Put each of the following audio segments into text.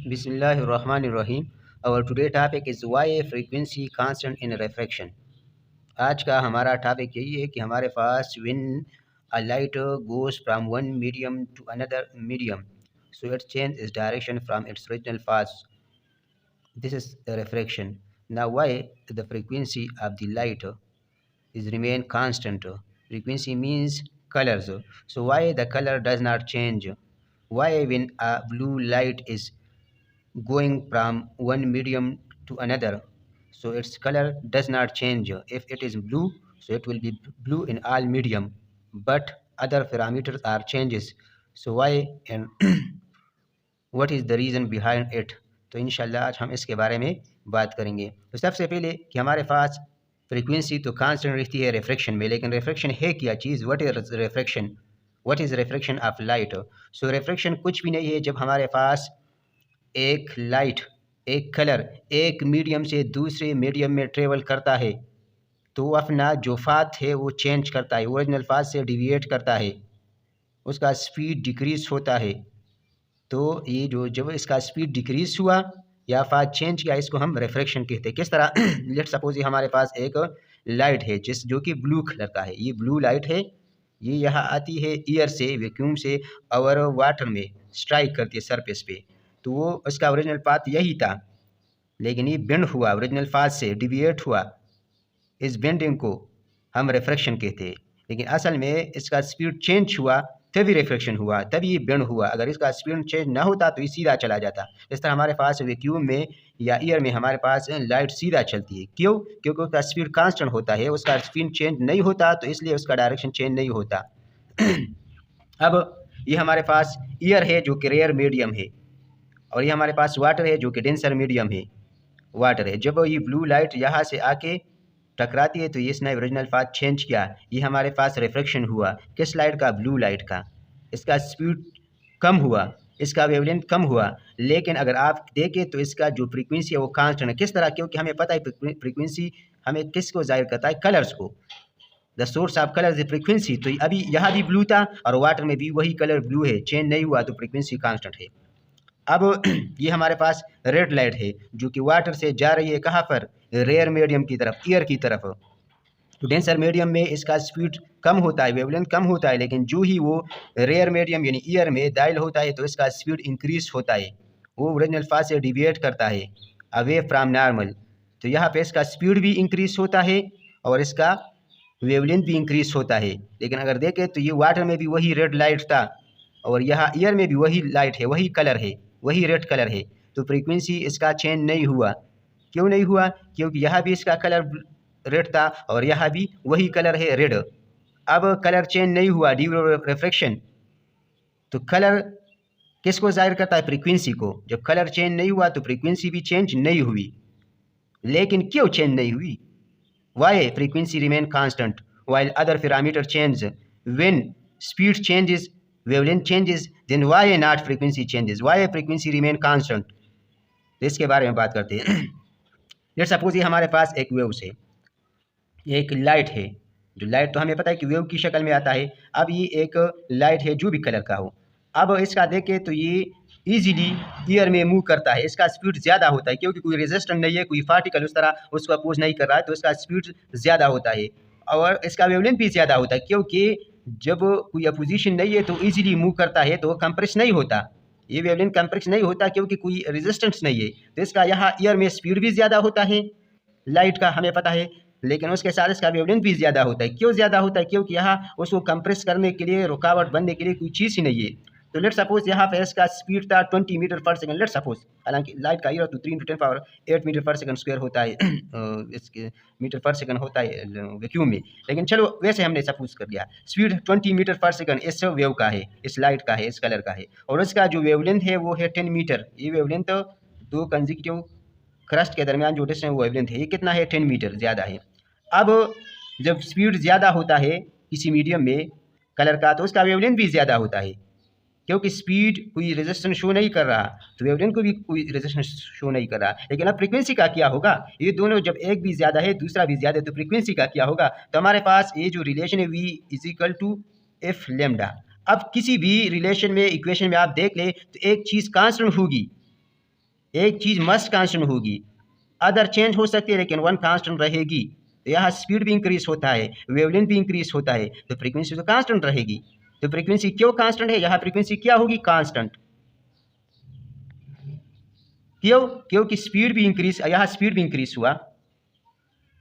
Bismillahirrahmanirrahim. Our today topic is why a frequency constant in refraction. आज का हमारा topic यही है कि हमारे पास when a light goes from one medium to another medium, so it changes its direction from its original path. This is a refraction. Now, why the frequency of the light is remain constant? Frequency means colors. So why the color does not change? Why when a blue light is going from one medium to another, so its color does not change? If it is blue, so it will be blue in all medium, but other parameters are changes. So why and what is the reason behind it? तो इंशाल्लाह आज हम इसके बारे में बात करेंगे। तो सबसे पहले कि हमारे पास फ्रीक्वेंसी तो कांस्टेंट रहती है रिफ्रैक्शन में, लेकिन रिफ्रैक्शन है क्या चीज़? What is refraction? What is refraction of light? So refraction कुछ भी नहीं है। जब हमारे पास एक लाइट, एक कलर एक मीडियम से दूसरे मीडियम में ट्रेवल करता है, तो वो अपना जो फाथ है वो चेंज करता है, ओरिजिनल फाथ से डिविएट करता है, उसका स्पीड डिक्रीज होता है। तो ये जो जब इसका स्पीड डिक्रीज हुआ या फाथ चेंज किया, इसको हम रिफ्रैक्शन कहते हैं। किस तरह? लेट सपोज ये हमारे पास एक लाइट है जो कि ब्लू कलर का है। ये ब्लू लाइट है, ये यहाँ आती है एयर से, वैक्यूम से, और वाटर में स्ट्राइक करती है सरफेस पे। तो वो उसका ओरिजिनल पाथ यही था, लेकिन ये बेंड हुआ, ओरिजिनल पाथ से डिविएट हुआ। इस बेंडिंग को हम रिफ्रैक्शन कहते हैं। लेकिन असल में इसका स्पीड चेंज हुआ तभी रिफ्रैक्शन हुआ, तभी ये बेंड हुआ। अगर इसका स्पीड चेंज ना होता तो ये सीधा चला जाता। इस तरह हमारे पास वैक्यूम में या एयर में हमारे पास लाइट सीधा चलती है। क्यों? क्योंकि उसका स्पीड कांस्टेंट होता है, उसका स्पीड चेंज नहीं होता, तो इसलिए उसका डायरेक्शन चेंज नहीं होता। अब ये हमारे पास एयर है जो कि रेयर मीडियम है, और ये हमारे पास वाटर है जो कि डेंसर मीडियम है, वाटर है। जब ये ब्लू लाइट यहाँ से आके टकराती है तो ये इसने ओरिजिनल पाथ चेंज किया, ये हमारे पास रिफ्रैक्शन हुआ। किस लाइट का? ब्लू लाइट का। इसका स्पीड कम हुआ, इसका वेवलेंथ कम हुआ, लेकिन अगर आप देखें तो इसका जो फ्रीक्वेंसी है वो कांस्टेंट है। किस तरह? क्योंकि हमें पता है फ्रीक्वेंसी हमें किसको जाहिर करता है? कलर्स को। The source of colour is frequency. तो अभी यहाँ भी ब्लू था और वाटर में भी वही कलर ब्लू है, चेंज नहीं हुआ, तो फ्रीक्वेंसी कांस्टेंट है। अब ये हमारे पास रेड लाइट है जो कि वाटर से जा रही है, कहाँ पर? रेयर मीडियम की तरफ, एयर की तरफ। तो डेंसर मीडियम में इसका स्पीड कम होता है, वेवलेंथ कम होता है, लेकिन जो ही वो रेयर मीडियम यानी एयर में दाखिल होता है तो इसका स्पीड इंक्रीज होता है, वो ओरिजिनल पाथ से डिविएट करता है अवे फ्रॉम नॉर्मल। तो यहाँ पे इसका स्पीड भी इंक्रीज होता है और इसका वेवलेंथ भी इंक्रीज होता है। लेकिन अगर देखें तो ये वाटर में भी वही रेड लाइट था और यहाँ एयर में भी वही लाइट है, वही कलर है, वही रेड कलर है, तो फ्रीक्वेंसी इसका चेंज नहीं हुआ। क्यों नहीं हुआ? क्योंकि यहाँ भी इसका कलर रेड था और यहाँ भी वही कलर है, रेड। अब कलर चेंज नहीं हुआ ड्यू रिफ्रैक्शन। तो कलर किसको जाहिर करता है? फ्रीक्वेंसी को। जब कलर चेंज नहीं हुआ तो फ्रीक्वेंसी भी चेंज नहीं हुई। लेकिन क्यों चेंज नहीं हुई? Why frequency remain constant while other parameters change? When speed changes, wavelength changes, then why not frequency changes? Why frequency remain constant? तो इसके बारे में बात करते हैं। लेट्स सपोज ये हमारे पास एक वेव से एक लाइट है, जो लाइट तो हमें पता है कि वेव की शक्ल में आता है। अब ये एक लाइट है जो भी कलर का हो, अब इसका देखें तो ये इजीली एयर में मूव करता है, इसका स्पीड ज़्यादा होता है क्योंकि कोई रेजिस्टेंस नहीं है, कोई पार्टिकल उस तरह उसको अपोज नहीं कर रहा है, तो इसका स्पीड ज़्यादा होता है और इसका वेवलेंथ भी ज़्यादा होता है। क्योंकि जब कोई अपोजिशन नहीं है तो इजीली मूव करता है, तो कंप्रेस नहीं होता, ये वेवलेंथ कंप्रेस नहीं होता क्योंकि कोई रेजिस्टेंस नहीं है। तो इसका यहाँ एयर में स्पीड भी ज़्यादा होता है लाइट का, हमें पता है, लेकिन उसके साथ इसका वेवलेंथ भी ज़्यादा होता है। क्यों ज़्यादा होता है? क्योंकि यहाँ उसको कंप्रेस करने के लिए, रुकावट बनने के लिए कोई चीज़ ही नहीं है। तो लेट सपोज यहाँ पे इसका स्पीड था 20 मीटर पर सेकंड, लेट सपोज, हालांकि लाइट का एयर तो 3 × 10⁸ मीटर पर सेकंड स्क्वायर होता है, इसके मीटर पर सेकंड होता है वैक्यूम में, लेकिन चलो वैसे हमने सपोज कर लिया। स्पीड 20 मीटर पर सेकंड इस वेव का है, इस लाइट का है, इस कलर का है, और इसका जो वेवलेंथ है वो है 10 मीटर। ये वेवलेंथ दो कंसेक्यूटिव क्रस्ट के दरमियान जो डिस्टेंस वो वेवलेंथ है, ये कितना है? 10 मीटर, ज़्यादा है। अब जब स्पीड ज़्यादा होता है किसी मीडियम में कलर का, तो उसका वेवलेंथ भी ज़्यादा होता है, क्योंकि स्पीड कोई रेजिस्टेंस शो नहीं कर रहा, तो वेवलेंथ को भी कोई रेजिस्टेंस शो नहीं कर रहा। लेकिन अब फ्रीक्वेंसी का क्या होगा? ये दोनों जब एक भी ज़्यादा है दूसरा भी ज़्यादा है, तो फ्रीक्वेंसी का क्या होगा? तो हमारे पास ये जो रिलेशन है V = f λ। अब किसी भी रिलेशन में, इक्वेशन में आप देख ले तो एक चीज़ कांस्टेंट होगी, एक चीज़ मस्ट कांस्टेंट होगी, अदर चेंज हो सकती है लेकिन वन कांस्टेंट रहेगी। तो यहाँ स्पीड भी इंक्रीज होता है, वेवलेंथ भी इंक्रीज होता है, तो फ्रीक्वेंसी तो कांस्टेंट रहेगी। तो फ्रीक्वेंसी क्यों कांस्टेंट है, यहाँ फ्रीक्वेंसी क्या होगी, कांस्टेंट। क्यों, क्योंकि स्पीड भी इंक्रीज, यहाँ स्पीड भी इंक्रीज हुआ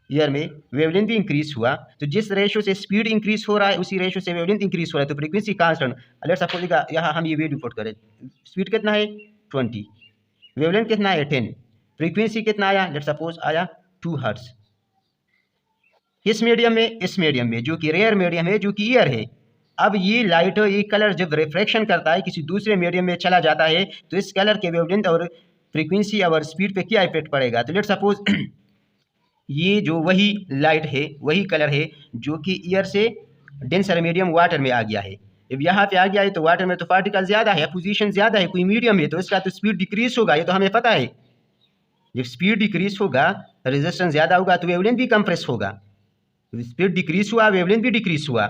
ईयर में, वेवलेंथ भी इंक्रीज हुआ। तो जिस रेशो से स्पीड इंक्रीज हो रहा है उसी रेशो से वेवलेंथ इंक्रीज हो रहा है, तो फ्रीक्वेंसी कांस्टेंट। लेट्स सपोज यहाँ हम ये वैल्यू पुट करें, स्पीड कितना है 20, वेवलेंथ कितना है 10, फ्रीक्वेंसी कितना आया, लेट्स सपोज आया 2 हर्ट्ज। इस मीडियम में जो कि रेयर मीडियम है, जो कि ईयर है। अब ये लाइट, ये कलर जब रिफ्रैक्शन करता है किसी दूसरे मीडियम में चला जाता है, तो इस कलर के वेवलेंथ और फ्रीक्वेंसी और स्पीड पे क्या इफेक्ट पड़ेगा। तो लेट्स सपोज ये जो वही लाइट है, वही कलर है जो कि ईयर से डेंसर मीडियम वाटर में आ गया है। अब यहाँ पे आ गया है तो वाटर में तो पार्टिकल ज़्यादा है, पोजीशन ज़्यादा है, कोई मीडियम है तो इसका तो स्पीड डिक्रीज होगा, ये तो हमें पता है। जब स्पीड डिक्रीज होगा, रेजिस्टेंस ज़्यादा होगा तो वेवलेंथ भी कंप्रेस होगा। स्पीड डिक्रीज हुआ, वेवलेंथ भी डिक्रीज हुआ।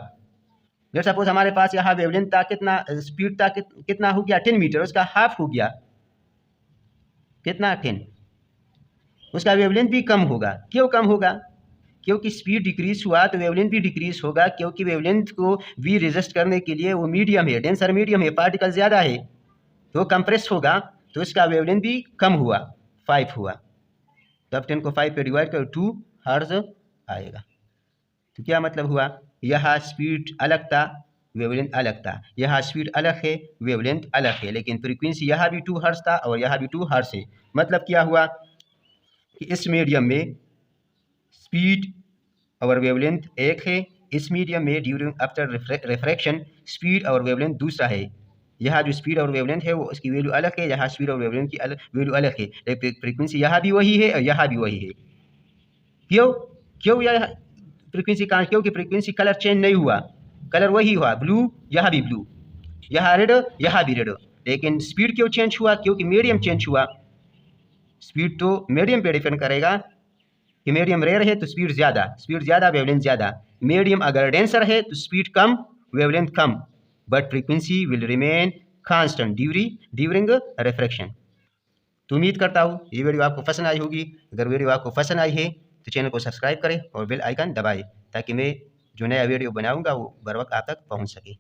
जैसे सपोज हमारे पास यहाँ वेवलेंथ था कितना, स्पीड था कितना हो गया 10 मीटर, उसका हाफ हो गया कितना 10, उसका वेवलेंथ भी कम होगा। क्यों कम होगा, क्योंकि स्पीड डिक्रीज हुआ तो वेवलेंथ भी डिक्रीज होगा, क्योंकि वेवलेंथ को भी रेजिस्ट करने के लिए वो मीडियम है, डेंसर मीडियम है, पार्टिकल ज़्यादा है तो कंप्रेस होगा, तो इसका वेवलेंथ भी कम हुआ, 5 हुआ। तो अब 10 को 5 पे डिवाइड करो 2 हर्ट्ज आएगा। तो क्या मतलब हुआ, यहाँ स्पीड अलग था, वेवलेंथ अलग था, यहाँ स्पीड अलग है, वेवलेंथ अलग है, लेकिन फ्रीक्वेंसी यहाँ भी 2 हर्ट्ज था और यहाँ भी 2 हर्ट्ज है। मतलब क्या हुआ कि इस मीडियम में स्पीड और वेवलेंथ एक है, इस मीडियम में ड्यूरिंग आफ्टर रिफ्रैक्शन स्पीड और वेवलेंथ दूसरा है। यहाँ जो स्पीड और वेवलेंथ है वो इसकी वैल्यू अलग है, यहाँ स्पीड और वेवलेंथ की वैल्यू अलग है, लेकिन फ्रीक्वेंसी यहाँ भी वही है और यहाँ भी वही है। क्यों, क्यों यह फ्रीक्वेंसी कहाँ, क्योंकि फ्रीक्वेंसी कलर चेंज नहीं हुआ, कलर वही हुआ, ब्लू यहाँ भी ब्लू, यहाँ रेड यहाँ भी रेड, लेकिन स्पीड क्यों चेंज हुआ, क्योंकि मीडियम चेंज हुआ। स्पीड तो मीडियम पे डिपेंड करेगा कि मीडियम रेयर है तो स्पीड ज़्यादा वेवलेंथ ज़्यादा, मीडियम अगर डेंसर है तो speed come wavelength come, but frequency will remain constant during refraction. तो उम्मीद करता हूँ ये वीडियो आपको पसंद आई होगी। अगर वीडियो आपको पसंद आई है तो चैनल को सब्सक्राइब करें और बेल आइकन दबाएं, ताकि मैं जो नया वीडियो बनाऊंगा वो बर वक्त आप तक पहुंच सके।